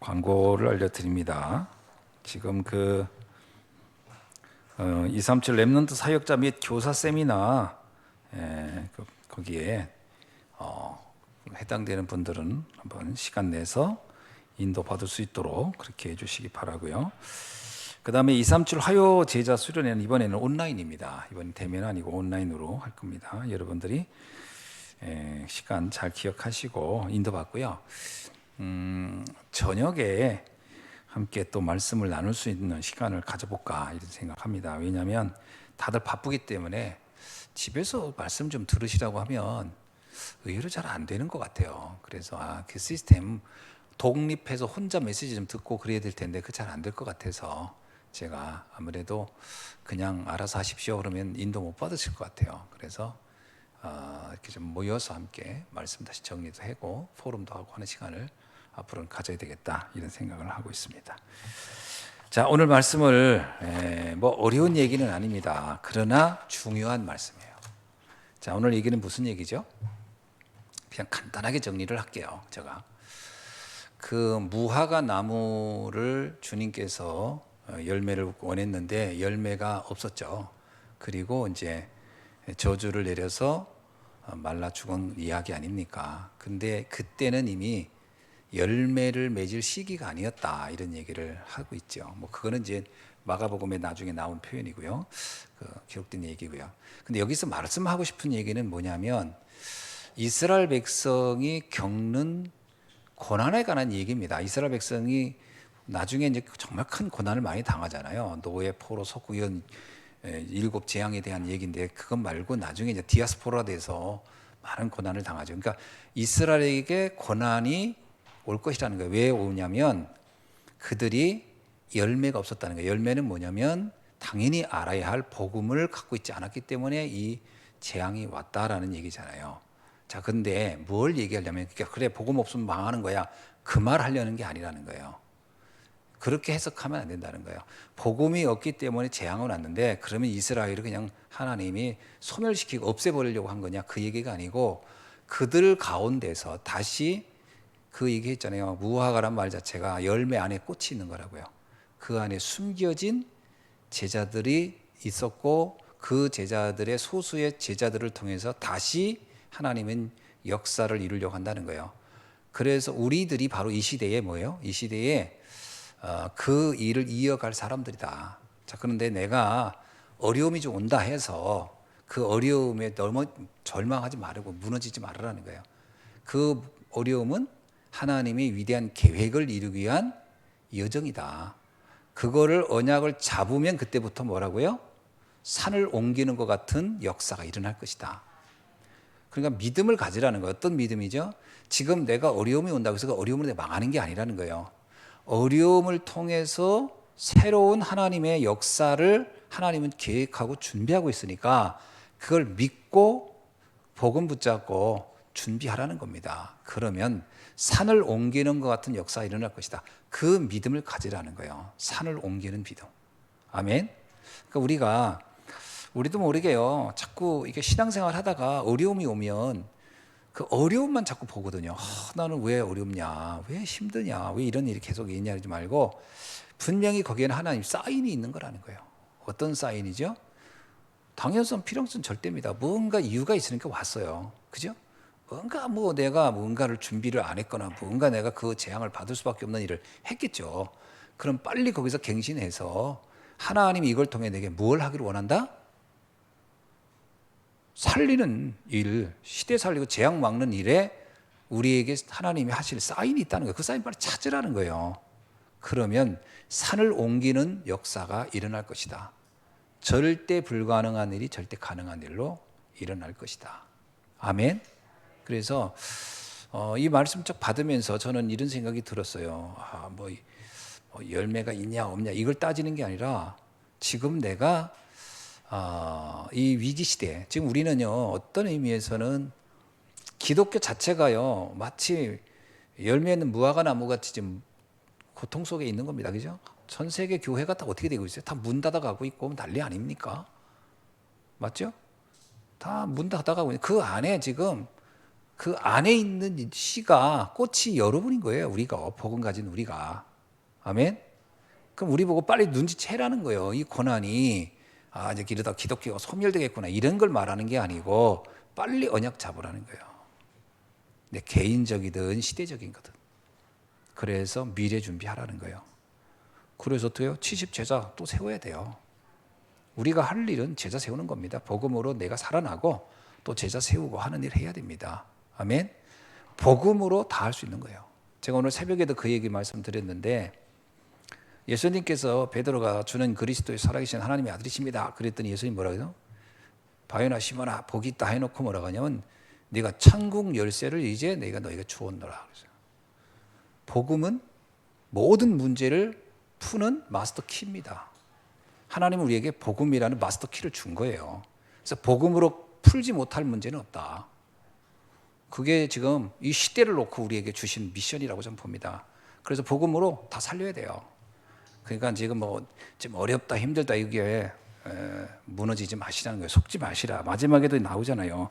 광고를 알려드립니다. 지금 237 랩넌트 사역자 및 교사 세미나 거기에 해당되는 분들은 한번 시간 내서 인도 받을 수 있도록 그렇게 해주시기 바라고요. 그 다음에 237 화요 제자 수련회는 이번에는 온라인입니다. 이번엔 대면 아니고 온라인으로 할 겁니다. 여러분들이 시간 잘 기억하시고 인도 받고요. 저녁에 함께 또 말씀을 나눌 수 있는 시간을 가져볼까 이런 생각합니다. 왜냐하면 다들 바쁘기 때문에 집에서 말씀 좀 들으시라고 하면 의외로 잘 안 되는 것 같아요. 그래서 그 시스템 독립해서 혼자 메시지 좀 듣고 그래야 될 텐데 그 잘 안 될 것 같아서 제가 아무래도 그냥 알아서 하십시오 그러면 인도 못 받으실 것 같아요. 그래서 이렇게 좀 모여서 함께 말씀 다시 정리도 하고 포럼도 하고 하는 시간을 앞으로는 가져야 되겠다 이런 생각을 하고 있습니다. 자, 오늘 말씀을 뭐 어려운 얘기는 아닙니다. 그러나 중요한 말씀이에요. 자, 오늘 얘기는 무슨 얘기죠? 그냥 간단하게 정리를 할게요. 제가 그 무화과 나무를 주님께서 열매를 원했는데 열매가 없었죠. 그리고 이제 저주를 내려서 말라 죽은 이야기 아닙니까? 근데 그때는 이미 열매를 맺을 시기가 아니었다 이런 얘기를 하고 있죠. 뭐 그거는 이제 마가복음에 나중에 나온 표현이고요. 기록된 얘기고요. 근데 여기서 말씀하고 싶은 얘기는 뭐냐면 이스라엘 백성이 겪는 고난에 관한 얘기입니다. 이스라엘 백성이 나중에 이제 정말 큰 고난을 많이 당하잖아요. 노예, 포로, 석구 이런 7 재앙에 대한 얘기인데 그것 말고 나중에 이제 디아스포라 돼서 많은 고난을 당하죠. 그러니까 이스라엘에게 고난이 올 것이라는 거예요. 왜 오냐면 그들이 열매가 없었다는 거예요. 열매는 뭐냐면 당연히 알아야 할 복음을 갖고 있지 않았기 때문에 이 재앙이 왔다라는 얘기잖아요. 자, 근데 뭘 얘기하려면 그래 복음 없으면 망하는 거야. 그 말 하려는 게 아니라는 거예요. 그렇게 해석하면 안 된다는 거예요. 복음이 없기 때문에 재앙은 왔는데 그러면 이스라엘을 그냥 하나님이 소멸시키고 없애버리려고 한 거냐 그 얘기가 아니고 그들 가운데서 다시 그 얘기했잖아요. 무화과란 말 자체가 열매 안에 꽃이 있는 거라고요. 그 안에 숨겨진 제자들이 있었고 그 제자들의 소수의 제자들을 통해서 다시 하나님은 역사를 이루려고 한다는 거예요. 그래서 우리들이 바로 이 시대에 뭐예요? 이 시대에 그 일을 이어갈 사람들이다. 자, 그런데 내가 어려움이 좀 온다 해서 그 어려움에 너무 절망하지 말고 무너지지 말으라는 거예요. 그 어려움은 하나님이 위대한 계획을 이루기 위한 여정이다. 그거를 언약을 잡으면 그때부터 뭐라고요? 산을 옮기는 것 같은 역사가 일어날 것이다. 그러니까 믿음을 가지라는 거예요. 어떤 믿음이죠? 지금 내가 어려움이 온다고 해서 그 어려움으로 내가 망하는 게 아니라는 거예요. 어려움을 통해서 새로운 하나님의 역사를 하나님은 계획하고 준비하고 있으니까 그걸 믿고 복음 붙잡고 준비하라는 겁니다. 그러면 산을 옮기는 것 같은 역사가 일어날 것이다. 그 믿음을 가지라는 거예요. 산을 옮기는 믿음. 아멘. 그러니까 우리도 모르게요. 자꾸 이게 신앙생활 하다가 어려움이 오면 그 어려움만 자꾸 보거든요. 나는 왜 어렵냐, 왜 힘드냐, 왜 이런 일이 계속 있냐 하지 말고 분명히 거기에는 하나님 사인이 있는 거라는 거예요. 어떤 사인이죠? 당연성, 필요성 절대입니다. 뭔가 이유가 있으니까 왔어요. 그죠? 뭔가 내가 뭔가를 준비를 안 했거나 뭔가 내가 그 재앙을 받을 수밖에 없는 일을 했겠죠. 그럼 빨리 거기서 갱신해서 하나님이 이걸 통해 내게 뭘 하기를 원한다? 살리는 일, 시대 살리고 재앙 막는 일에 우리에게 하나님이 하실 사인이 있다는 거예요. 그 사인 빨리 찾으라는 거예요. 그러면 산을 옮기는 역사가 일어날 것이다. 절대 불가능한 일이 절대 가능한 일로 일어날 것이다. 아멘. 그래서 이 말씀 쭉 받으면서 저는 이런 생각이 들었어요. 열매가 있냐 없냐 이걸 따지는 게 아니라 지금 내가 이 위기 시대, 지금 우리는요 어떤 의미에서는 기독교 자체가요 마치 열매 있는 무화과 나무 같이 지금 고통 속에 있는 겁니다, 그죠? 전 세계 교회가 다 어떻게 되고 있어요? 다 문 닫아가고 있고 난리 아닙니까? 맞죠? 다 문 닫아가고 있는 그 안에 지금 그 안에 있는 이 씨가 꽃이 여러분인 거예요. 우리가 복음 가진 우리가. 아멘. 그럼 우리 보고 빨리 눈치채라는 거예요. 이 고난이 이제 이러다 기독교가 소멸되겠구나 이런 걸 말하는 게 아니고 빨리 언약 잡으라는 거예요. 내 개인적이든 시대적인 거든. 그래서 미래 준비하라는 거예요. 그래서 어때요? 70제자 또 세워야 돼요. 우리가 할 일은 제자 세우는 겁니다. 복음으로 내가 살아나고 또 제자 세우고 하는 일 해야 됩니다. 아멘. 복음으로 다 할 수 있는 거예요. 제가 오늘 새벽에도 그 얘기 말씀드렸는데 예수님께서 베드로가 주는 그리스도의 살아계신 하나님의 아들이십니다. 그랬더니 예수님 뭐라고 해요? 바요나 시몬아 복이 있다 해놓고 뭐라고 하냐면 네가 천국 열쇠를 이제 내가 너희가 주었노라. 복음은 모든 문제를 푸는 마스터 키입니다. 하나님은 우리에게 복음이라는 마스터 키를 준 거예요. 그래서 복음으로 풀지 못할 문제는 없다. 그게 지금 이 시대를 놓고 우리에게 주신 미션이라고 저는 봅니다. 그래서 복음으로 다 살려야 돼요. 그러니까 지금 뭐 좀 어렵다 힘들다 이게 무너지지 마시라는 거예요. 속지 마시라. 마지막에도 나오잖아요.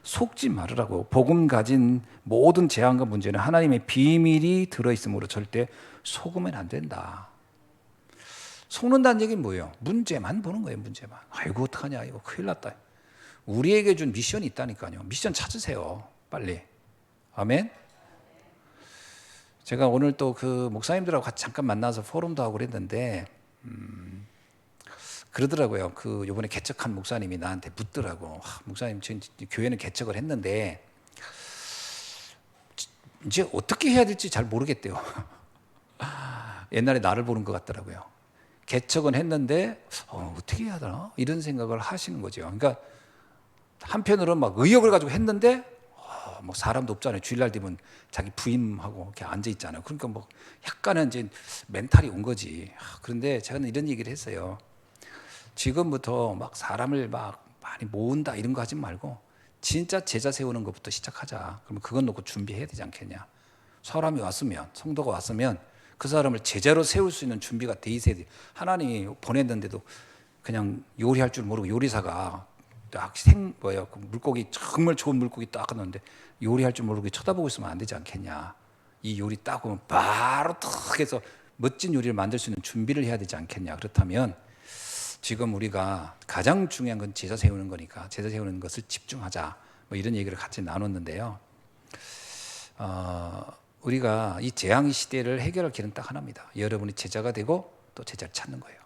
속지 말으라고. 복음 가진 모든 재앙과 문제는 하나님의 비밀이 들어있으므로 절대 속으면 안 된다. 속는다는 얘기는 뭐예요? 문제만 보는 거예요. 문제만. 아이고 어떡하냐 이거 큰일 났다. 우리에게 준 미션이 있다니까요. 미션 찾으세요. 빨리. 아멘. 제가 오늘 또 그 목사님들하고 같이 잠깐 만나서 포럼도 하고 그랬는데 그러더라고요. 그 이번에 개척한 목사님이 나한테 묻더라고. 목사님 지금 교회는 개척을 했는데 이제 어떻게 해야 될지 잘 모르겠대요. 옛날에 나를 보는 것 같더라고요. 개척은 했는데 어떻게 해야 되나 이런 생각을 하시는 거죠. 그러니까 한편으로는 막 의욕을 가지고 했는데 뭐 사람도 없잖아요. 주일날 되면 자기 부임하고 이렇게 앉아 있잖아요. 그러니까 뭐 약간은 이제 멘탈이 온 거지. 그런데 제가 이런 얘기를 했어요. 지금부터 막 사람을 막 많이 모은다 이런 거 하지 말고 진짜 제자 세우는 것부터 시작하자. 그러면 그건 놓고 준비해야 되지 않겠냐. 사람이 왔으면 성도가 왔으면 그 사람을 제자로 세울 수 있는 준비가 돼 있어야 돼. 하나님이 보냈는데도 그냥 요리할 줄 모르고 요리사가 딱 그 물고기 정말 좋은 물고기 딱 넣는데 요리할 줄 모르고 쳐다보고 있으면 안 되지 않겠냐. 이 요리 딱 오면 바로 탁 해서 멋진 요리를 만들 수 있는 준비를 해야 되지 않겠냐. 그렇다면 지금 우리가 가장 중요한 건 제자 세우는 거니까 제자 세우는 것을 집중하자. 뭐 이런 얘기를 같이 나눴는데요. 우리가 이 재앙 시대를 해결할 길은 딱 하나입니다. 여러분이 제자가 되고 또 제자를 찾는 거예요.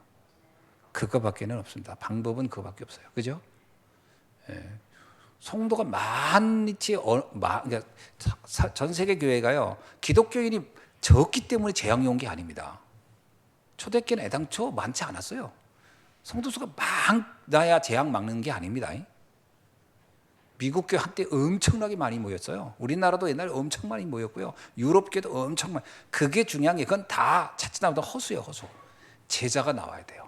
그거밖에는 없습니다. 방법은 그거밖에 없어요. 그죠? 예. 성도가 그러니까 전 세계 교회가요 기독교인이 적기 때문에 재앙이 온 게 아닙니다. 초대교회는 애당초 많지 않았어요. 성도 수가 많아야 재앙 막는 게 아닙니다. 미국 교회 한때 엄청나게 많이 모였어요. 우리나라도 옛날에 엄청 많이 모였고요. 유럽 교회도 엄청 많이. 그게 중요한 게 그건 다 자칫나보다 허수예요. 허수. 제자가 나와야 돼요.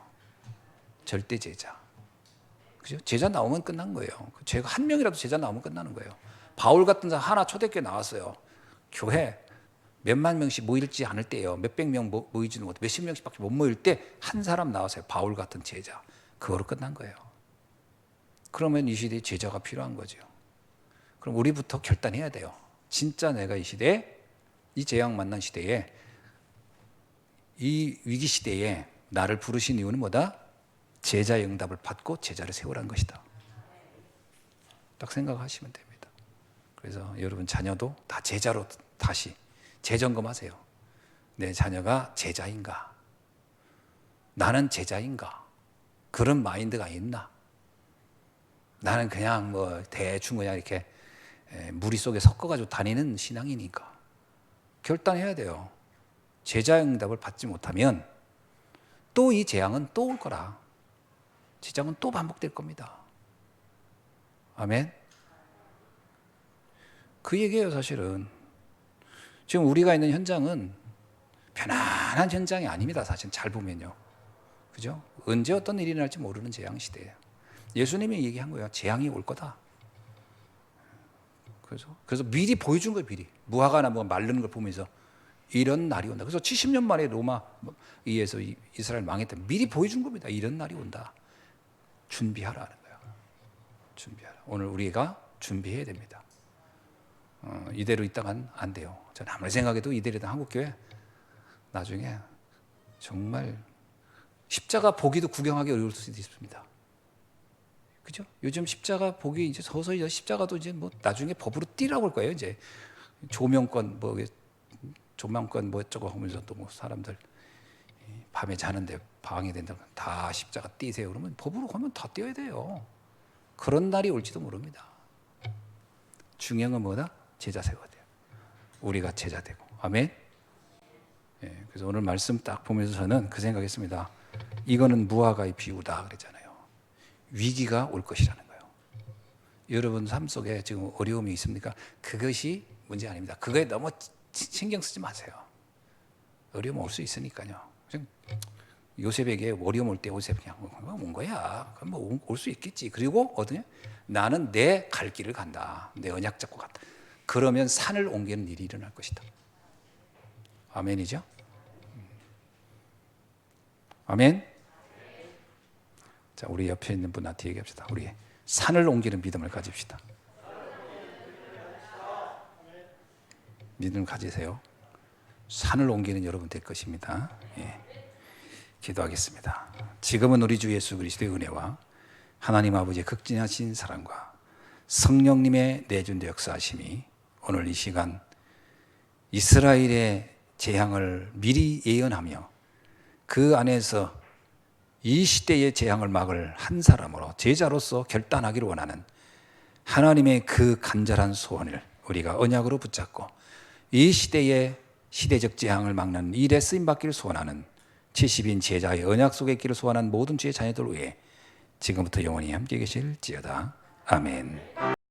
절대 제자. 그죠? 제자 나오면 끝난 거예요. 제가 한 명이라도 제자 나오면 끝나는 거예요. 바울 같은 사람 하나 초대교회 나왔어요. 교회 몇만 명씩 모일지 않을 때예요. 몇백 명 모이지는 못해. 몇십 명씩밖에 못 모일 때 한 사람 나왔어요. 바울 같은 제자. 그거로 끝난 거예요. 그러면 이 시대에 제자가 필요한 거죠. 그럼 우리부터 결단해야 돼요. 진짜 내가 이 시대에 이 재앙 만난 시대에 이 위기 시대에 나를 부르신 이유는 뭐다? 제자의 응답을 받고 제자를 세우라는 것이다. 딱 생각하시면 됩니다. 그래서 여러분 자녀도 다 제자로 다시 재점검하세요. 내 자녀가 제자인가? 나는 제자인가? 그런 마인드가 있나? 나는 그냥 뭐 대충 그냥 이렇게 무리 속에 섞어가지고 다니는 신앙이니까 결단해야 돼요. 제자의 응답을 받지 못하면 또 이 재앙은 또 올 거라. 재앙은 또 반복될 겁니다. 아멘. 그 얘기예요, 사실은. 지금 우리가 있는 현장은 편안한 현장이 아닙니다. 사실 잘 보면요. 그죠? 언제 어떤 일이 날지 모르는 재앙 시대예요. 예수님이 얘기한 거예요. 재앙이 올 거다. 그래서 미리 보여준 거예요. 미리. 무화과나 뭐 마르는 걸 보면서 이런 날이 온다. 그래서 70년 만에 로마에서 이스라엘 망했다. 미리 보여준 겁니다. 이런 날이 온다. 준비하라는 거예요. 준비하라. 오늘 우리가 준비해야 됩니다. 이대로 있다간 안 돼요. 저는 아무리 생각해도 이대로다 한국교회 나중에 정말 십자가 보기도 구경하기 어려울 수도 있습니다. 그죠? 요즘 십자가 보기 이제 서서히 십자가도 이제 뭐 나중에 법으로 띠라고 할 거예요. 이제 조명권 조명권 어쩌고 하면서 또 뭐 사람들 밤에 자는데 방해된다고 다 십자가 띠세요. 그러면 법으로 가면 다 띄어야 돼요. 그런 날이 올지도 모릅니다. 중요한 건 뭐다? 제자 세워야 돼요. 우리가 제자 되고. 아멘. 예, 그래서 오늘 말씀 딱 보면서 저는 그 생각했습니다. 이거는 무화과의 비유다 그랬잖아요. 위기가 올 것이라는 거예요. 여러분 삶 속에 지금 어려움이 있습니까? 그것이 문제 아닙니다. 그거에 너무 신경 쓰지 마세요. 어려움 올 수 있으니까요. 요셉에게 어려움 올 때 요셉 그냥 온 거야. 그럼 뭐 올 수 있겠지. 그리고 어디냐? 나는 내 갈 길을 간다. 내 언약 잡고 간다. 그러면 산을 옮기는 일이 일어날 것이다. 아멘이죠? 아멘. 자, 우리 옆에 있는 분한테 얘기합시다. 우리 산을 옮기는 믿음을 가집시다. 믿음 가지세요. 산을 옮기는 여러분 될 것입니다. 예. 기도하겠습니다. 지금은 우리 주 예수 그리스도의 은혜와 하나님 아버지의 극진하신 사랑과 성령님의 내준대 역사하심이 오늘 이 시간 이스라엘의 재앙을 미리 예언하며 그 안에서 이 시대의 재앙을 막을 한 사람으로 제자로서 결단하기를 원하는 하나님의 그 간절한 소원을 우리가 언약으로 붙잡고 이 시대의 시대적 재앙을 막는 일에 쓰임받기를 소원하는 70인 제자의 언약 속에 있기를 소원한 모든 주의 자녀들 위해 지금부터 영원히 함께 계실지어다. 아멘.